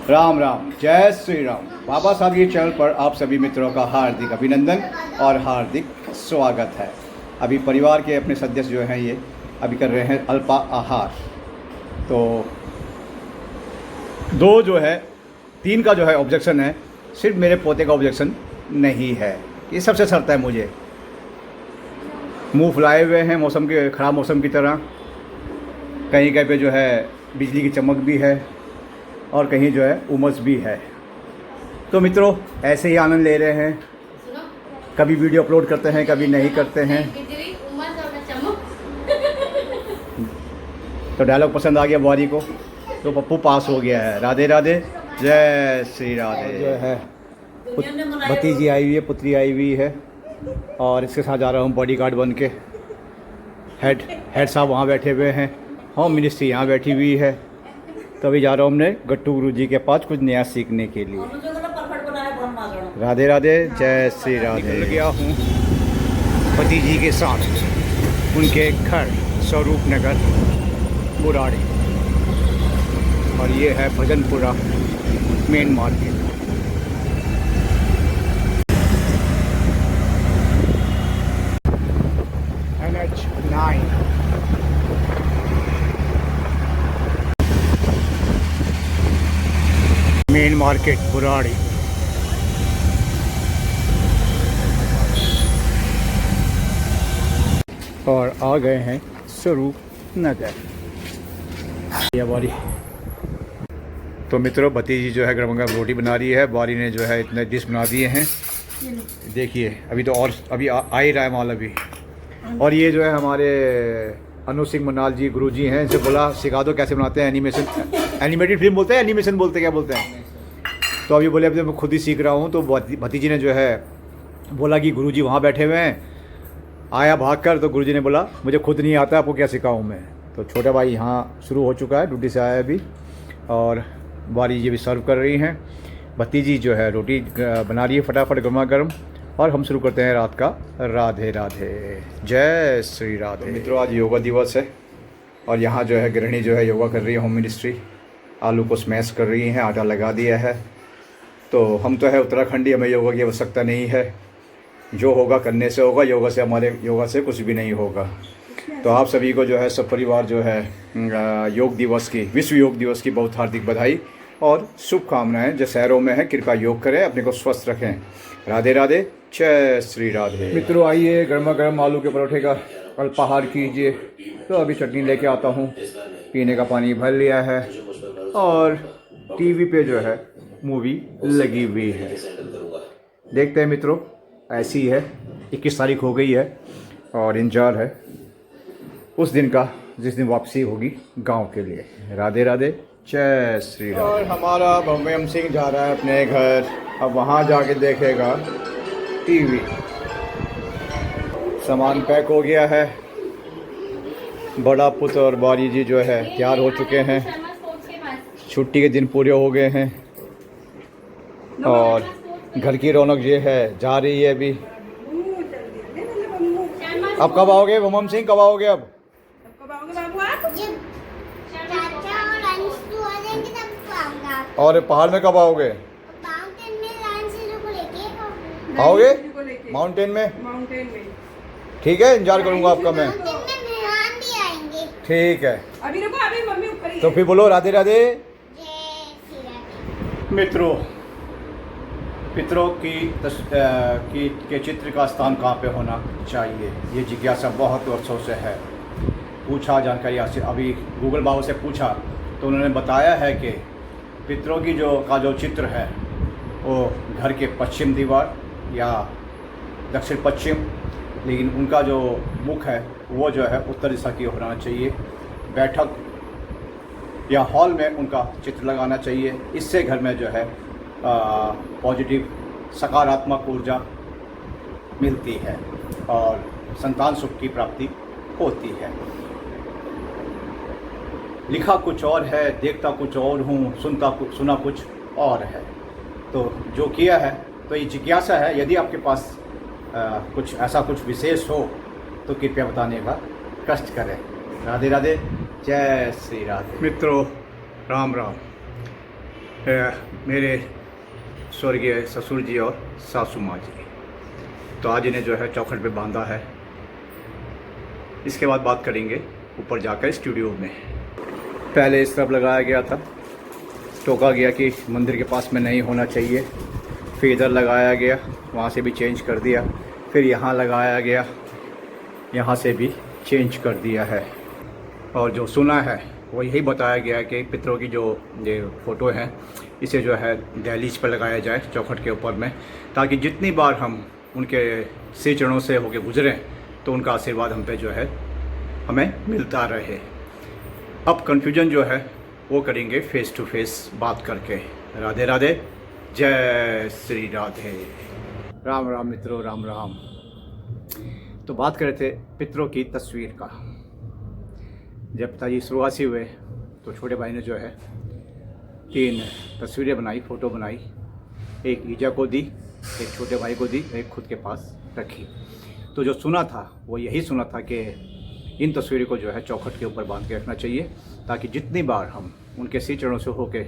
राम राम, जय श्री राम। बाबा साहब के चैनल पर आप सभी मित्रों का हार्दिक अभिनंदन और हार्दिक स्वागत है। अभी परिवार के अपने सदस्य जो हैं ये अभी कर रहे हैं अल्पा आहार। तो दो जो है, तीन का जो है ऑब्जेक्शन है, सिर्फ मेरे पोते का ऑब्जेक्शन नहीं है। ये सबसे सरता है मुझे। मुंह फुलाए हुए हैं मौसम के, ख़राब मौसम की तरह। कहीं कहीं पे जो है बिजली की चमक भी है और कहीं जो है उमस भी है। तो मित्रों ऐसे ही आनंद ले रहे हैं। कभी वीडियो अपलोड करते हैं, कभी नहीं करते हैं। तो डायलॉग पसंद आ गया बुआरी को, तो पप्पू पास हो गया है। राधे राधे, जय श्री राधे। जो है भतीजी आई हुई है, पुत्री आई हुई है और इसके साथ जा रहा हूँ बॉडीगार्ड बन के। हेड साहब वहाँ बैठे हुए हैं, होम मिनिस्ट्री यहाँ बैठी हुई है। तो अभी जा रहा हूँ हमने गट्टू गुरु जी के पास कुछ नया सीखने के लिए। राधे राधे, जय श्री राधे। निकल गया हूँ भतीजी के साथ उनके घर स्वरूप नगर बुराड़ी, और ये है Bhajanpura main market. NH9 main market Burari. और आ गए हैं स्वरूप नगर। ये बारी तो मित्रों भतीजी जो है गरम गरम रोटी बना रही है। बारी ने जो है इतने डिश बना दिए हैं, देखिए। अभी तो और अभी आ ही रहा है माल अभी। और ये जो है हमारे अनु सिंह मनाल जी गुरु जी हैं, इनसे बोला सिखा दो कैसे बनाते हैं एनिमेशन, एनिमेटेड फिल्म बोलते हैं, एनिमेशन बोलते क्या बोलते हैं। तो अभी बोले अभी मैं खुद ही सीख रहा हूँ। तो भतीजी ने जो है बोला कि गुरु जी वहाँ बैठे हुए हैं, आया भाग कर। तो गुरु जी ने बोला मुझे खुद नहीं आता, आपको क्या सिखाऊँ मैं। तो छोटा भाई यहाँ शुरू हो चुका है, ड्यूटी से आया अभी, और बारी जी भी सर्व कर रही हैं। भतीजी जो है रोटी बना रही है फटाफट गर्मा गर्म, और हम शुरू करते हैं रात का। राधे राधे, जय श्री राधे। तो मित्रों आज योगा दिवस है और यहाँ जो है गृहिणी जो है योगा कर रही है, होम मिनिस्ट्री। आलू को स्मैश कर रही हैं, आटा लगा दिया है। तो हम तो है उत्तराखंडी, हमें योगा की आवश्यकता नहीं है। जो होगा करने से होगा, योगा से हमारे योगा से कुछ भी नहीं होगा। तो आप सभी को जो है सब परिवार जो है योग दिवस की, विश्व योग दिवस की बहुत हार्दिक बधाई और शुभकामनाएं। जो शहरों में है कृपया योग करें, अपने को स्वस्थ रखें। राधे राधे, जय श्री राधे। मित्रों आइए गर्मा गर्म आलू के परोठे का अल्पाहार कीजिए। तो अभी चटनी लेके आता हूँ, पीने का पानी भर लिया है और टीवी पे जो है मूवी लगी हुई है। देखते हैं मित्रों, ऐसी है 21 तारीख हो गई है और इंतजार है उस दिन का जिस दिन वापसी होगी गांव के लिए। राधे राधे, जय श्री राम। और हमारा भव्यम सिंह जा रहा है अपने घर, अब वहाँ जाके देखेगा टीवी। सामान पैक हो गया है। बड़ा पुत्र और बारी जी जो है तैयार हो चुके हैं, छुट्टी के दिन पूरे हो गए हैं और घर की रौनक ये है जा रही है अभी। अब कब आओगे भव्यम सिंह, कब आओगे अब? और पहाड़ में कब आओगे? आओगे माउंटेन में? ठीक है, इंतजार करूंगा आपका मैं। ठीक है, तो फिर बोलो राधे राधे। मित्रों पितरों के चित्र का स्थान कहाँ पे होना चाहिए, ये जिज्ञासा बहुत वर्षों से है। पूछा जानकारी हासिल, अभी गूगल बाबू से पूछा तो उन्होंने बताया है कि पितरों की जो चित्र है वो घर के पश्चिम दीवार या दक्षिण पश्चिम, लेकिन उनका जो मुख है वो जो है उत्तर दिशा की होना चाहिए। बैठक या हॉल में उनका चित्र लगाना चाहिए। इससे घर में जो है पॉजिटिव सकारात्मक ऊर्जा मिलती है और संतान सुख की प्राप्ति होती है। लिखा कुछ और है, देखता कुछ और हूँ, सुना कुछ और है। तो जो किया है तो ये जिज्ञासा है, यदि आपके पास कुछ ऐसा कुछ विशेष हो तो कृपया बताने का कष्ट करें। राधे राधे, जय श्री राधे। मित्रों राम राम। मेरे स्वर्गीय ससुर जी और सासू माँ जी। तो आज इन्हें जो है चौखट पे बांधा है। इसके बाद बात करेंगे ऊपर जाकर स्टूडियो में। पहले इस तरफ लगाया गया था, टोका गया कि मंदिर के पास में नहीं होना चाहिए। फिर इधर लगाया गया, वहाँ से भी चेंज कर दिया। फिर यहाँ लगाया गया, यहाँ से भी चेंज कर दिया है। और जो सुना है वो यही बताया गया कि पितरों की जो ये फ़ोटो है इसे जो है दहलीज पर लगाया जाए चौखट के ऊपर में, ताकि जितनी बार हम उनके श्री चरणों से होके गुजरें तो उनका आशीर्वाद हम पे जो है हमें मिलता रहे। अब कन्फ्यूजन जो है वो करेंगे फेस टू फेस बात करके। राधे राधे, जय श्री राधे। राम राम मित्रों, राम राम। तो बात कर रहे थे पितरों की तस्वीर का। जब पिताजी शुरुआती हुए तो छोटे भाई ने जो है 3 तस्वीरें बनाई, फ़ोटो बनाई। एक ईजा को दी, एक छोटे भाई को दी, एक खुद के पास रखी। तो जो सुना था वो यही सुना था कि इन तस्वीरों को जो है चौखट के ऊपर बांध के रखना चाहिए, ताकि जितनी बार हम उनके श्री चरणों से होके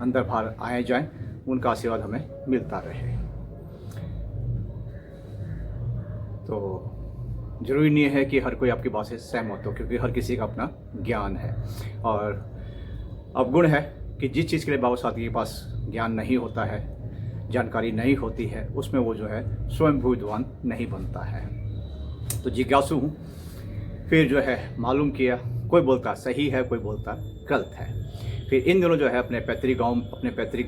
अंदर बाहर आए जाएं उनका आशीर्वाद हमें मिलता रहे। तो ज़रूरी नहीं है कि हर कोई आपकी बात से सहमत हो, क्योंकि हर किसी का अपना ज्ञान है। और अवगुण है कि जिस चीज़ के लिए बाबा साहब के पास ज्ञान नहीं होता है, जानकारी नहीं होती है, उसमें वो जो है स्वयं विद्वान नहीं बनता है। तो जिज्ञासु हूँ। फिर जो है मालूम किया, कोई बोलता सही है, कोई बोलता गलत है। फिर इन दिनों जो है अपने पैतृक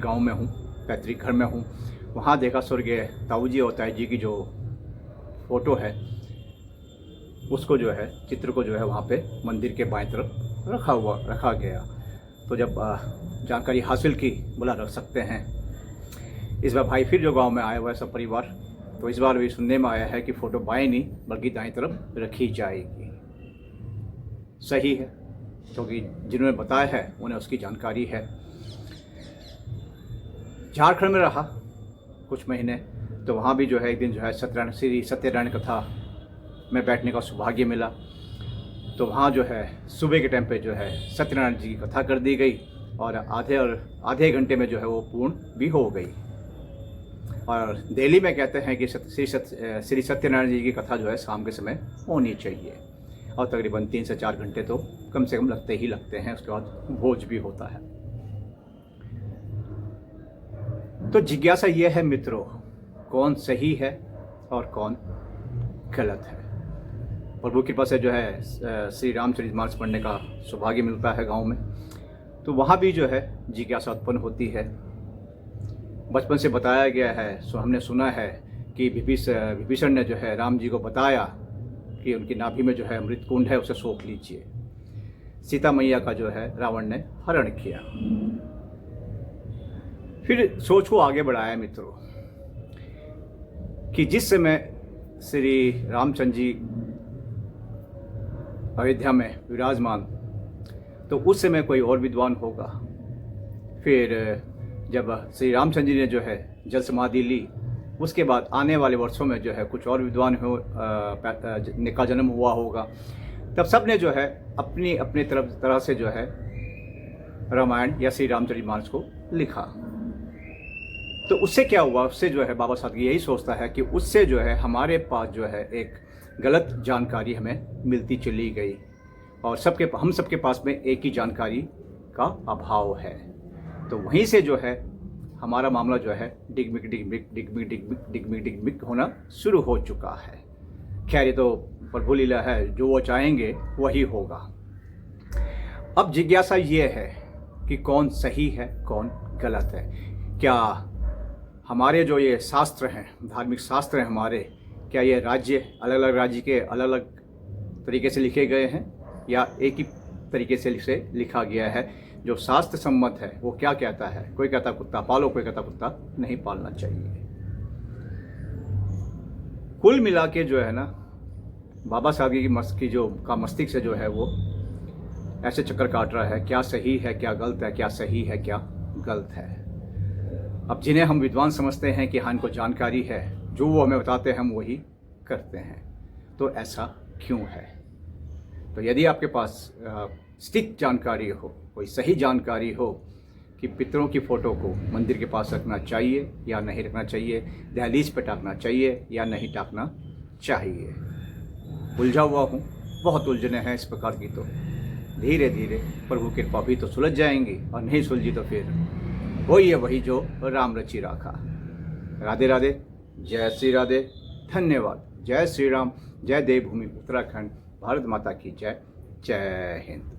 गांव में हूँ, पैतृक घर में हूँ। वहाँ देखा स्वर्गीय ताऊ जी और ताई जी की जो फ़ोटो है उसको जो है, चित्र को जो है वहाँ पे मंदिर के बाएं तरफ रखा गया। तो जब जानकारी हासिल की, बोला रख सकते हैं। इस बार भाई फिर जो गांव में आया हुआ है सब परिवार, तो इस बार भी सुनने में आया है कि फ़ोटो बाएं नहीं बल्कि दाएं तरफ रखी जाएगी। सही है, क्योंकि जिन्होंने बताया है उन्हें उसकी जानकारी है। झारखंड में रहा कुछ महीने, तो वहाँ भी जो है एक दिन जो है श्री सत्यनारायण कथा में बैठने का सौभाग्य मिला। तो वहाँ जो है सुबह के टाइम पे जो है सत्यनारायण जी की कथा कर दी गई और आधे घंटे में जो है वो पूर्ण भी हो गई। और दिल्ली में कहते हैं कि श्री सत्यनारायण जी की कथा जो है शाम के समय होनी चाहिए, और तकरीबन 3 से 4 घंटे तो कम से कम लगते ही लगते हैं। उसके बाद भोज भी होता है। तो जिज्ञासा ये है मित्रों, कौन सही है और कौन गलत है। प्रभु की कृपा से जो है श्री रामचरितमानस पढ़ने का सौभाग्य मिलता है गांव में, तो वहाँ भी जो है जिज्ञासा उत्पन्न होती है। बचपन से बताया गया है, हमने सुना है कि विभीषण ने जो है राम जी को बताया कि उनकी नाभि में जो है अमृत कुंड है, उसे सोख लीजिए। सीता मैया का जो है रावण ने हरण किया। फिर सोच को आगे बढ़ाया मित्रों कि जिस समय श्री रामचंद्र जी अयोध्या में विराजमान, तो उस समय कोई और विद्वान होगा। फिर जब श्री रामचंद्र जी ने जो है जल समाधि ली, उसके बाद आने वाले वर्षों में जो है कुछ और विद्वान का जन्म हुआ होगा। तब सब ने जो है अपनी अपनी तरह से जो है रामायण या श्री रामचरितमानस को लिखा। तो उससे क्या हुआ, उससे जो है बाबा साहब यही सोचता है कि उससे जो है हमारे पास जो है एक गलत जानकारी हमें मिलती चली गई, और हम सबके पास में एक ही जानकारी का अभाव है। तो वहीं से जो है हमारा मामला जो है डिगमिक होना शुरू हो चुका है। खैर ये तो प्रभु लीला है, जो वो चाहेंगे वही होगा। अब जिज्ञासा ये है कि कौन सही है कौन गलत है। क्या हमारे जो ये शास्त्र हैं, धार्मिक शास्त्र हैं हमारे, क्या ये राज्य अलग अलग राज्य के अलग अलग तरीके से लिखे गए हैं, या एक ही तरीके से लिखा गया है? जो शास्त्र सम्मत है वो क्या कहता है? कोई कहता कुत्ता पालो, कोई कहता कुत्ता नहीं पालना चाहिए। कुल मिला के जो है ना, बाबा साहब की मस्तिष्क से जो है वो ऐसे चक्कर काट रहा है, क्या सही है क्या गलत है, क्या सही है क्या गलत है। अब जिन्हें हम विद्वान समझते हैं कि हाँ इनको जानकारी है, जो वो हमें बताते हैं हम वही करते हैं। तो ऐसा क्यों है? तो यदि आपके पास सटीक जानकारी हो, कोई सही जानकारी हो, कि पितरों की फ़ोटो को मंदिर के पास रखना चाहिए या नहीं रखना चाहिए, दहलीज पे टाकना चाहिए या नहीं टाकना चाहिए। उलझा हुआ हूँ, बहुत उलझने हैं इस प्रकार की, तो धीरे धीरे प्रभु की कृपा भी तो सुलझ जाएंगी, और नहीं सुलझी तो फिर वही है वही जो राम रचि राखा। राधे राधे, जय श्री राधे, धन्यवाद। जय श्री राम, जय देवभूमि उत्तराखंड, भारत माता की जय, जय हिंद।